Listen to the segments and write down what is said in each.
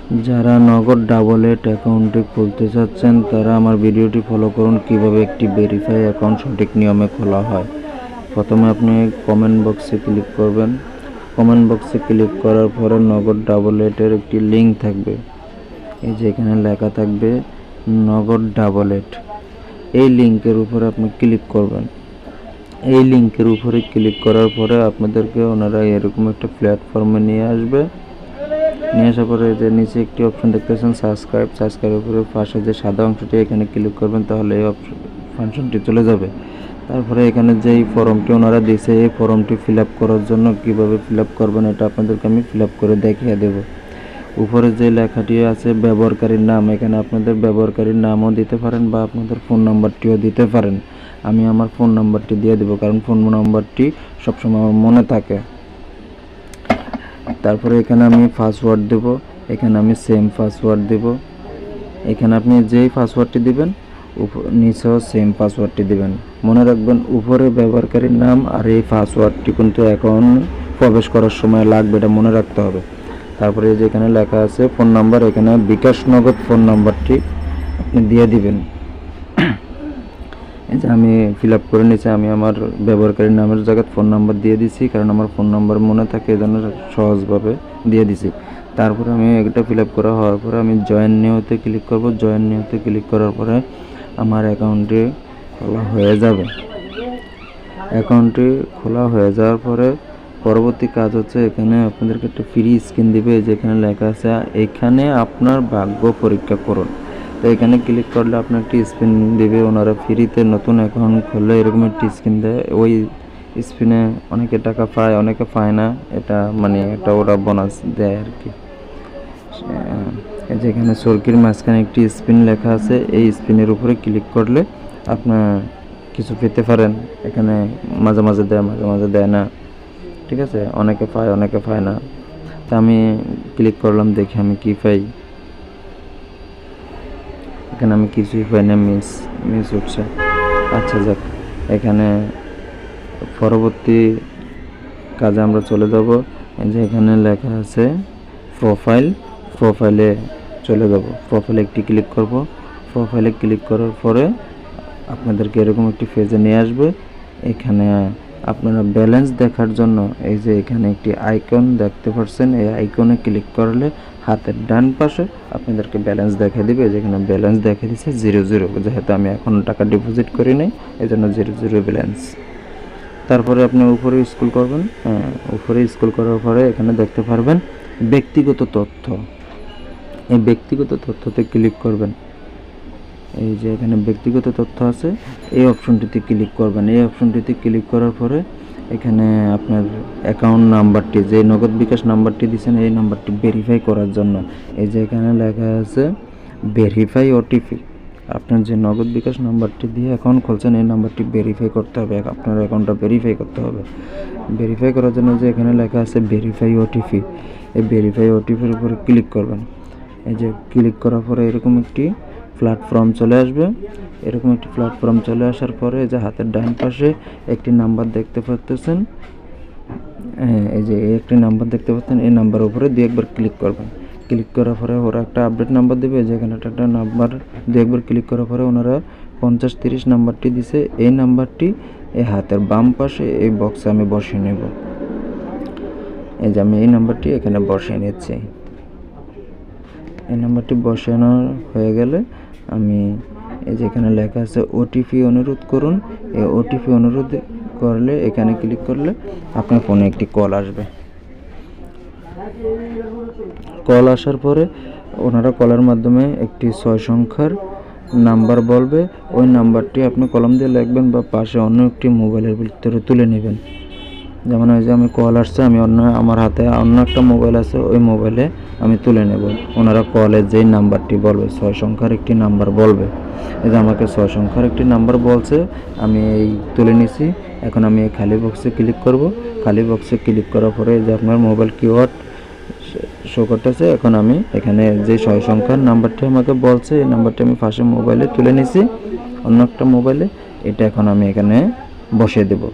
যারা নগদ ডাবল এট অ্যাকাউন্টটি খুলতে চাচ্ছেন তারা আমার ভিডিওটি ফলো করুন কিভাবে একটি ভেরিফাই অ্যাকাউন্ট সঠিক নিয়মে খোলা হয়। প্রথমে আপনি কমেন্ট বক্সে ক্লিক করবেন। কমেন্ট বক্সে ক্লিক করার পরে নগদ ডাবল এটের একটি লিঙ্ক থাকবে, এই যে এখানে লেখা থাকবে নগদ ডাবল এট। এই লিঙ্কের উপরে আপনি ক্লিক করবেন। এই লিঙ্কের উপরে ক্লিক করার পরে আপনাদেরকে ওনারা এরকম একটা প্ল্যাটফর্মে নিয়ে আসবে। নিয়ে আসার পরে যে নিচে একটি অপশন দেখতেছেন সাবস্ক্রাইবের উপরে পাশে যে সাদা অংশটি এখানে ক্লিক করবেন, তাহলে এই ফাংশনটি চলে যাবে। তারপরে এখানে যেই ফর্মটি ওনারা দিয়েছে এই ফর্মটি ফিল আপ করার জন্য কিভাবে ফিল আপ করবেন এটা আপনাদেরকে আমি ফিল আপ করে দেখিয়ে দেব। উপরে যে লেখাটি আছে ব্যবহারকারীর নাম, এখানে আপনাদের ব্যবহারকারীর নামও দিতে পারেন বা আপনাদের ফোন নাম্বারটিও দিতে পারেন। আমি আমার ফোন নাম্বারটি দিয়ে দেবো, কারণ ফোন নাম্বারটি সবসময় আমার মনে থাকে। তারপরে এখানে আমি পাসওয়ার্ড দেব, এখানে আমি সেম পাসওয়ার্ড দেব। এখানে আপনি যেই পাসওয়ার্ডটি দিবেন নিচেও সেম পাসওয়ার্ডটি দিবেন। মনে রাখবেন উপরে ব্যবহারকারীর নাম আর এই পাসওয়ার্ডটি কিন্তু এখন প্রবেশ করার সময় লাগবে, এটা মনে রাখতে হবে। তারপরে যেখানে লেখা আছে ফোন নাম্বার, এখানে বিকাশ নগদ ফোন নাম্বারটি আপনি দিয়ে দিবেন। এই যে আমি ফিল আপ করে নিয়েছি, আমি আমার ব্যবহারকারীর নামের জায়গায় ফোন নাম্বার দিয়ে দিছি, কারণ আমার ফোন নাম্বার মনে থাকে এই জন্য সহজভাবে দিয়ে দিছি। তারপরে আমি এটা ফিল আপ করা হওয়ার পরে আমি জয়েন নিউতে ক্লিক করব। জয়েন নিউতে ক্লিক করার পরে আমার অ্যাকাউন্টটি খোলা হয়ে যাবে। অ্যাকাউন্টটি খোলা হয়ে যাওয়ার পরে পরবর্তী কাজ হচ্ছে এখানে আপনাদেরকে একটা ফ্রি স্ক্রিন দিবে, যেখানে লেখা আছে এখানে আপনার ভাগ্য পরীক্ষা করুন। তো এখানে ক্লিক করলে আপনার একটি স্পিন দিবে, ওনারা ফ্রিতে নতুন অ্যাকাউন্ট খুললে এরকম একটি স্ক্রিন দেয়। ওই স্পিনে অনেকে টাকা পায়, অনেকে পায় না, এটা মানে একটা ওরা বোনাস দেয় আর কি। যেখানে চরকির মাঝখানে একটি স্পিন লেখা আছে, এই স্পিনের উপরে ক্লিক করলে আপনার কিছু পেতে পারেন। এখানে মাঝে মাঝে দেয়, মাঝে মাঝে দেয় না, ঠিক আছে। অনেকে পায়, অনেকে পায় না। তা আমি ক্লিক করলাম, দেখি আমি কি পাই। এখানে আমি কিছুই পাই না, মিস উঠছে। আচ্ছা যাক, এখানে পরবর্তী কাজে আমরা চলে যাব। এই যে এখানে লেখা আছে প্রোফাইলে চলে যাব। প্রোফাইলে একটি ক্লিক করব। প্রোফাইলে ক্লিক করার পরে আপনাদেরকে এরকম একটি পেজে নিয়ে আসবে। এখানে আপনারা ব্যালেন্স দেখার জন্য এই যে এখানে একটি আইকন দেখতে পাচ্ছেন, এই আইকনে ক্লিক করলে হাতের ডান পাশে আপনাদেরকে ব্যালেন্স দেখা দিবে। যেখানে ব্যালেন্স দেখা দিচ্ছে 00, যেহেতু আমি এখন টাকা ডিপোজিট করি নাই এই জন্য 00 ব্যালেন্স। তারপরে আপনি উপরে স্ক্রল করবেন। উপরে স্ক্রল করার পরে এখানে দেখতে পারবেন ব্যক্তিগত তথ্য। এই ব্যক্তিগত তথ্যতে ক্লিক করবেন। এই যে এখানে ব্যক্তিগত তথ্য আছে, এই অপশনটিতে ক্লিক করবেন। এই অপশনটিতে ক্লিক করার পরে এখানে আপনার অ্যাকাউন্ট নাম্বারটি, যে নগদ বিকাশ নাম্বারটি দিয়েছেন এই নাম্বারটি ভেরিফাই করার জন্য এই যে এখানে লেখা আছে ভেরিফাই ওটিপি। আপনার যে নগদ বিকাশ নাম্বারটি দিয়ে অ্যাকাউন্ট খুলছেন এই নাম্বারটি ভেরিফাই করতে হবে, আপনার অ্যাকাউন্টটা ভেরিফাই করতে হবে। ভেরিফাই করার জন্য যে এখানে লেখা আছে ভেরিফাই ওটিপি, এই ভেরিফাই ওটিপির উপরে ক্লিক করবেন। এই যে ক্লিক করার পরে এরকম একটি প্ল্যাটফর্ম চলে আসবে। এরকম একটি প্ল্যাটফর্ম চলে আসার পরে যে হাতের ডান পাশে একটি নাম্বার দেখতে পাচ্ছেন, এই যে একটি নাম্বার দেখতে পাচ্ছেন, এই নাম্বারের উপরে দুই একবার ক্লিক করবেন। ক্লিক করার পরে ওরা একটা আপডেট নাম্বার দেবে, যেখানে একটা নাম্বার দুই একবার ক্লিক করার পরে ওনারা 5030 নাম্বারটি দিছে, এই নাম্বারটি এই হাতের বাম পাশে এই বক্সে আমি বসিয়ে নেব। এই যে আমি এই নাম্বারটি এখানে বসিয়ে নিচ্ছি। এই নাম্বারটি বসানো হয়ে গেলে আমি এই যে এখানে লেখা আছে ওটিপি অনুরোধ করুন, এই ওটিপি অনুরোধ করলে এখানে ক্লিক করলে আপনার ফোনে একটি কল আসবে। কল আসার পরে ওনারা কলের মাধ্যমে একটি 6 সংখ্যার নাম্বার বলবে, ওই নাম্বারটি আপনি কলম দিয়ে লিখবেন বা পাশে অন্য একটি মোবাইলের ভিতরে তুলে নেবেন। যেমন ওই যে আমি কল আসছে, আমি আমার হাতে অন্য একটা মোবাইল আছে, ওই মোবাইলে আমি তুলে নেব। ওনারা কলে যেই নাম্বারটি বলবে 6 সংখ্যার একটি নাম্বার বলবে, এই যে আমাকে 6 সংখ্যার একটি নাম্বার বলছে, আমি এই তুলে নিছি। এখন আমি এই খালি বক্সে ক্লিক করব। খালি বক্সে ক্লিক করার পরে যে আপনার মোবাইল কিওয়ার্ড শো করতেছে, এখন আমি এখানে যে 6 সংখ্যার নাম্বারটি আমাকে বলছে এই নাম্বারটি আমি পাশে মোবাইলে তুলে নিছি অন্য একটা মোবাইলে, এটা এখন আমি এখানে বসিয়ে দেব।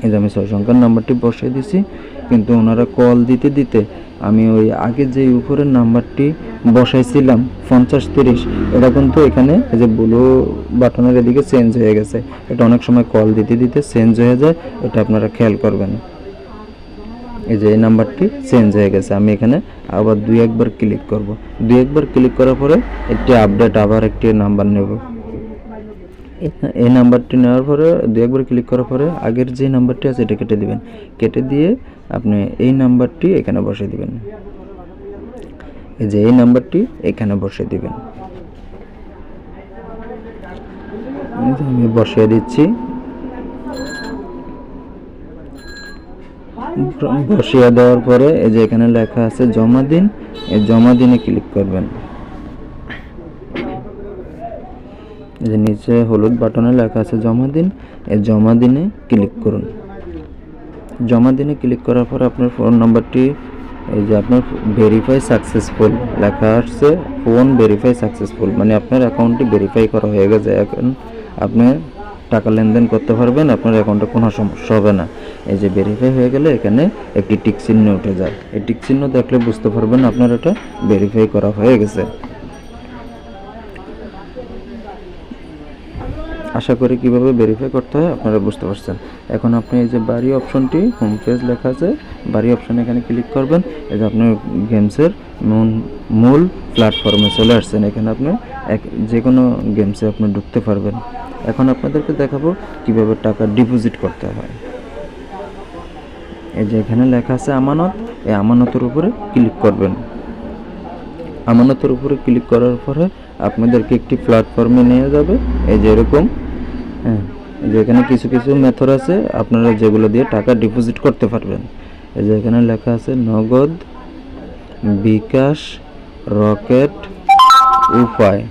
এই যে আমি 6 সংখ্যার নাম্বারটি বসিয়ে দিছি। কিন্তু ওনারা কল দিতে দিতে আমি ওই আগে যে উপরের নাম্বারটি বসাইছিলাম 50-30, এটা কিন্তু এখানে এই যে ব্লু বাটনের এদিকে চেঞ্জ হয়ে গেছে। এটা অনেক সময় কল দিতে দিতে চেঞ্জ হয়ে যায়, এটা আপনারা খেয়াল করবেন। এই যে এই নাম্বারটি চেঞ্জ হয়ে গেছে। আমি এখানে আবার 2-1 বার ক্লিক করব। 2-1 বার ক্লিক করার পরে একটি আপডেট আবার একটি নাম্বার নেব। এই নাম্বারটি নেওয়ার পরে 2-1 বার ক্লিক করার পরে আগের যে নাম্বারটি আছে এটা কেটে দিবেন। কেটে দিয়ে আপনি এই নাম্বারটি এখানে বসিয়ে দিবেন। এই যে এই নাম্বারটি এখানে বসিয়ে দিবেন। আমি বসিয়ে দিচ্ছি। বসিয়ে দেওয়ার পরে এই যে এখানে লেখা আছে জমা দিন, এই জমা দিনে ক্লিক করবেন। এই যে নিচে হলুদ বাটনে লেখা আছে জমা দিন, এই জমা দিনে ক্লিক করুন। জমা দিনে ক্লিক করার পর আপনার ফোন নাম্বারটি এই যে আপনার ভেরিফাই সাকসেসফুল লেখা আসছে, ফোন ভেরিফাই সাকসেসফুল, মানে আপনার অ্যাকাউন্টটি ভেরিফাই করা হয়ে গেছে। এখন আপনি টাকা লেনদেন করতে পারবেন, আপনার অ্যাকাউন্টে কোনো সমস্যা হবে না। এই যে ভেরিফাই হয়ে গেলে এখানে একটি টিক চিহ্ন উঠে যায়। এই টিক চিহ্ন দেখলে বুঝতে পারবেন আপনার এটা ভেরিফাই করা হয়ে গেছে। আশা করি কিভাবে ভেরিফাই করতে হয় আপনারা বুঝতে পারছেন। এখন আপনি এই যে বাড়ি অপশনটি, হোম পেজ লেখা আছে, বাড়ি অপশনে এখানে ক্লিক করবেন। এই যে আপনার গেমসের মূল প্ল্যাটফর্মে চলে আসছেন। এখানে আপনি যে কোনো গেমসে আপনি ঢুকতে পারবেন। এখন আপনাদেরকে দেখাবো কিভাবে টাকা ডিপোজিট করতে হয়। এই যে এখানে লেখা আছে আমানত, এই আমানতের উপরে ক্লিক করবেন। আমানতের উপরে ক্লিক করার পরে আপনাদেরকে একটি প্ল্যাটফর্মে নিয়ে যাবে। এই যে এরকম, হ্যাঁ, এই যে এখানে কিছু কিছু মেথড আছে আপনারা যেগুলো দিয়ে টাকা ডিপোজিট করতে পারবেন। এই যে এখানে লেখা আছে নগদ, বিকাশ, রকেট, উপায়।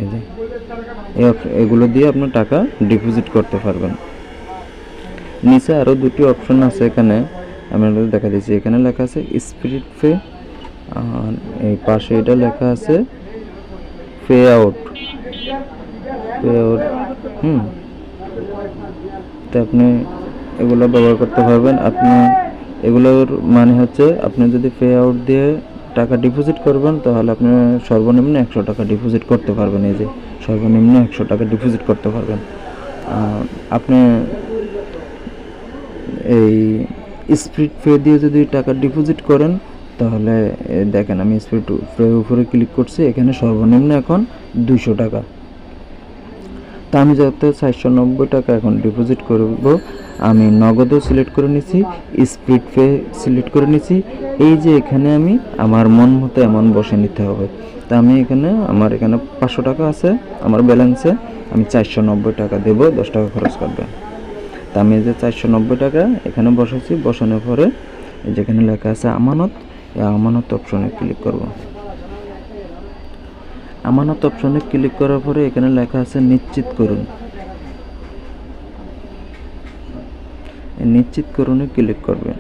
এই যে এগুলো দিয়ে আপনি টাকা ডিপোজিট করতে পারবেন। নিচে আরও দুটি অপশন আছে, এখানে আমি দেখা দিচ্ছি। এখানে লেখা আছে স্পিরিট পে, আর এই পাশে এটা লেখা আছে পে আউট। তো আপনি এগুলো ব্যবহার করতে পারবেন। আপনি এগুলোর মানে হচ্ছে আপনি যদি পে আউট দিয়ে টাকা ডিপোজিট করবেন তাহলে আপনি সর্বনিম্ন 100 টাকা ডিপোজিট করতে পারবেন। এই যে সর্বনিম্ন 100 টাকা ডিপোজিট করতে পারবেন। আপনি এই স্পিরিট পে দিয়ে যদি টাকা ডিপোজিট করেন তাহলে দেখেন আমি স্পিরিট পে উপরে ক্লিক করছি, এখানে সর্বনিম্ন এখন 200 টাকা। তা আমি যাতে 490 টাকা এখন ডিপোজিট করব, আমি নগদও সিলেক্ট করে নিছি, স্পিরিট পে সিলেক্ট করে নিছি। এই যে এখানে আমি আমার মন মতো এমন বসে নিতে হবে। তা আমি এখানে আমার এখানে 500 টাকা আছে আমার ব্যালেন্সে, আমি 490 টাকা দেব, 10 টাকা খরচ করবে। তা আমি যে 490 টাকা এখানে বসাচ্ছি। বসানোর পরে যেখানে লেখা আছে আমানত, এই আমানত অপশনে ক্লিক করব। আমানত অপশনে ক্লিক করার পরে এখানে লেখা আছে নিশ্চিত করুন। নিশ্চিত করুনে ক্লিক করবেন।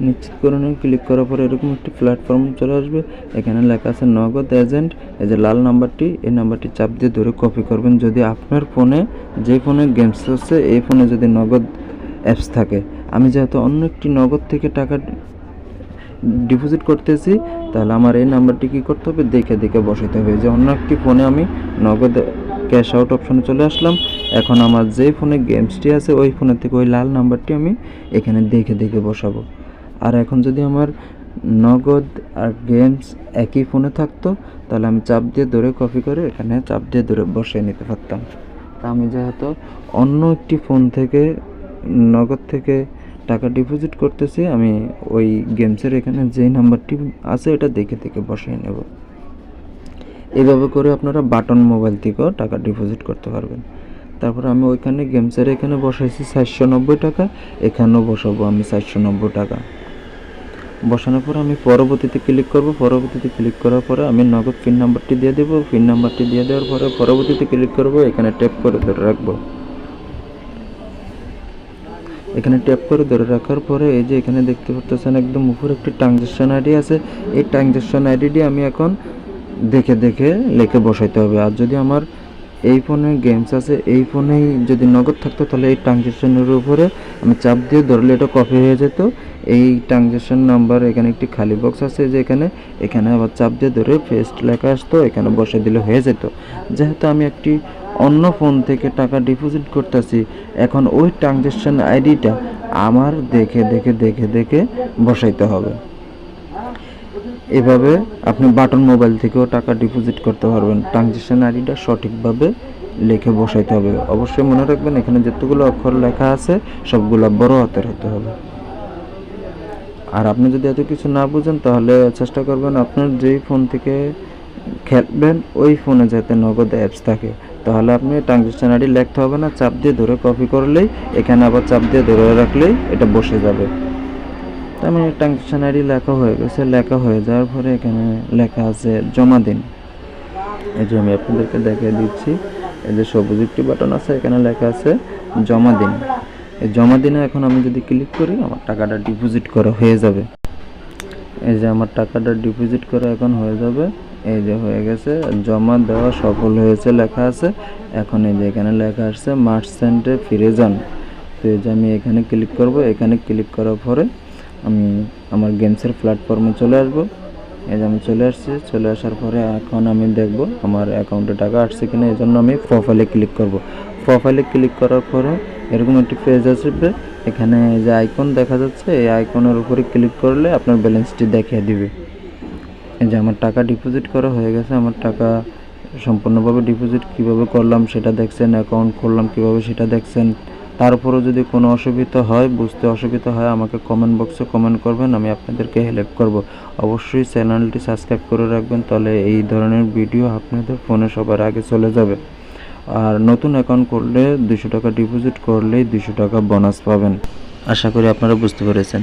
নিশ্চিত করুনে ক্লিক করার পরে এরকম একটি প্ল্যাটফর্ম চলে আসবে। এখানে লেখা আছে নগদ এজেন্ট, এই যে লাল নাম্বারটি, এই নাম্বারটি চাপ দিয়ে ধরে কপি করবেন। যদি আপনার ফোনে, যে ফোনে গেমস হচ্ছে এই ফোনে যদি নগদ অ্যাপস থাকে, আমি যেহেতু অন্য একটি নগদ থেকে টাকা ডিপোজিট করতেছি, তাহলে আমার এই নাম্বারটি কী করতে হবে, দেখে দেখে বসাতে হবে। যে অন্য একটি ফোনে আমি নগদ ক্যাশ আউট অপশনে চলে আসলাম। এখন আমার যেই ফোনে গেমসটি আছে ওই ফোনের থেকে ওই লাল নাম্বারটি আমি এখানে দেখে দেখে বসাবো। আর এখন যদি আমার নগদ আর গেমস একই ফোনে থাকতো তাহলে আমি চাপ দিয়ে ধরে কপি করে এখানে চাপ দিয়ে ধরে বসিয়ে নিতে পারতাম। তা আমি যেহেতু অন্য একটি ফোন থেকে নগদ থেকে টাকা ডিপোজিট করতেছি, আমি ওই গেমসের এখানে যেই নাম্বারটি আছে এটা দেখে দেখে বসিয়ে নেব। এইভাবে করে আপনারা বাটন মোবাইল থেকেও টাকা ডিপোজিট করতে পারবেন। তারপর আমি ওইখানে গেমসের এখানে বসাইছি 490 টাকা, এখানেও বসাবো আমি 490 টাকা। বসানোর পর আমি পরবর্তীতে ক্লিক করব। পরবর্তীতে ক্লিক করার পরে আমি নগদ পিন নাম্বারটি দিয়ে দেবো। পিন নাম্বারটি দিয়ে দেওয়ার পরে পরবর্তীতে ক্লিক করব, এখানে ট্যাপ করে ধরে রাখবো। এখানে ট্যাপ করে ধরে রাখার পরে এই যে এখানে দেখতে পাচ্ছেন একদম উপরে একটি ট্রানজ্যাকশন আইডি আছে। এই ট্রানজ্যাকশন আইডিটি আমি এখন দেখে দেখে লিখে বসাইতে হবে। আর যদি আমার এই ফোনে গেমস আছে, এই ফোনেই যদি নগদ থাকতো তাহলে এই ট্রানজ্যাকশনের উপরে আমি চাপ দিয়ে ধরলে এটা কপি হয়ে যেত। এই ট্রানজ্যাকশন নাম্বার এখানে একটি খালি বক্স আছে যে এখানে আবার চাপ দিয়ে ধরে পেস্ট লেখা আসতো, এখানে বসে দিলে হয়ে যেত। যেহেতু আমি একটি অন্য ফোন থেকে টাকা ডিপোজিট করতেছি, এখন ওই ট্রানজ্যাকশন আইডিটা আমার দেখে দেখে দেখে দেখে বসাইতে হবে। এভাবে আপনি বাটন মোবাইল থেকেও টাকা ডিপোজিট করতে পারবেন। ট্রানজ্যাকশন আইডিটা সঠিকভাবে লিখে বসাইতে হবে। অবশ্যই মনে রাখবেন এখানে যতগুলো অক্ষর লেখা আছে সবগুলো বড় হাতের হতে হবে। আর আপনি যদি এত কিছু না বুঝেন তাহলে চেষ্টা করবেন আপনার যেই ফোন থেকে খেলবেন ওই ফোনে যাতে নগদ অ্যাপস থাকে, তাহলে আপনি ট্রানজ্যাকশন আইডি লিখতে হবে না, চাপ দিয়ে ধরে কপি করলেই এখানে আবার চাপ দিয়ে ধরে রাখলেই এটা বসে যাবে। তো আমি ট্রানজ্যাকশন আইডি লেখা হয়ে গেছে, লেখা হয়ে যাওয়ার পরে এখানে লেখা আছে জমা দিন। এই যে আমি আপনাদেরকে দেখিয়ে দিচ্ছি, এই যে সবুজ একটি বাটন আছে, এখানে লেখা আছে জমা দিন। এই জমা দিনে এখন আমি যদি ক্লিক করি আমার টাকাটা ডিপোজিট করা হয়ে যাবে। এই যে আমার টাকাটা ডিপোজিট করা এখন হয়ে যাবে। এই যে হয়ে গেছে, জমা দেওয়া সফল হয়েছে লেখা আছে। এখন এই যে এখানে লেখা আসছে মার্চেন্টে ফিরে যান। তো এই যে আমি এখানে ক্লিক করব, এখানে ক্লিক করার পরে আমি আমার গেমসের প্ল্যাটফর্মে চলে আসব। এই যে আমি চলে আসছি, চলে আসার পরে এখন আমি দেখব আমার অ্যাকাউন্টে টাকা আসছে কিনা। এই জন্য আমি প্রোফাইলে ক্লিক করব। প্রোফাইলে ক্লিক করার পরে এরকম একটি পেজ আসবে, এখানে যে আইকন দেখা যাচ্ছে এই আইকনের উপরে ক্লিক করলে আপনার ব্যালেন্সটি দেখিয়ে দিবে। এই যে আমার টাকা ডিপোজিট করা হয়ে গেছে। আমার টাকা সম্পূর্ণভাবে ডিপোজিট কিভাবে করলাম সেটা দেখছেন, অ্যাকাউন্ট করলাম কিভাবে সেটা দেখছেন। তারপরও যদি কোনো অসুবিধা হয়, বুঝতে অসুবিধা হয়, আমাকে কমেন্ট বক্সে কমেন্ট করবেন, আমি আপনাদেরকে হেল্প করব। অবশ্যই চ্যানেলটি সাবস্ক্রাইব করে রাখবেন, তাহলে এই ধরনের ভিডিও আপনাদের ফোনে সবার আগে চলে যাবে। আর নতুন অ্যাকাউন্ট করলে 200 টাকা ডিপোজিট করলেই 200 টাকা বোনাস পাবেন। আশা করি আপনারা বুঝতে পেরেছেন।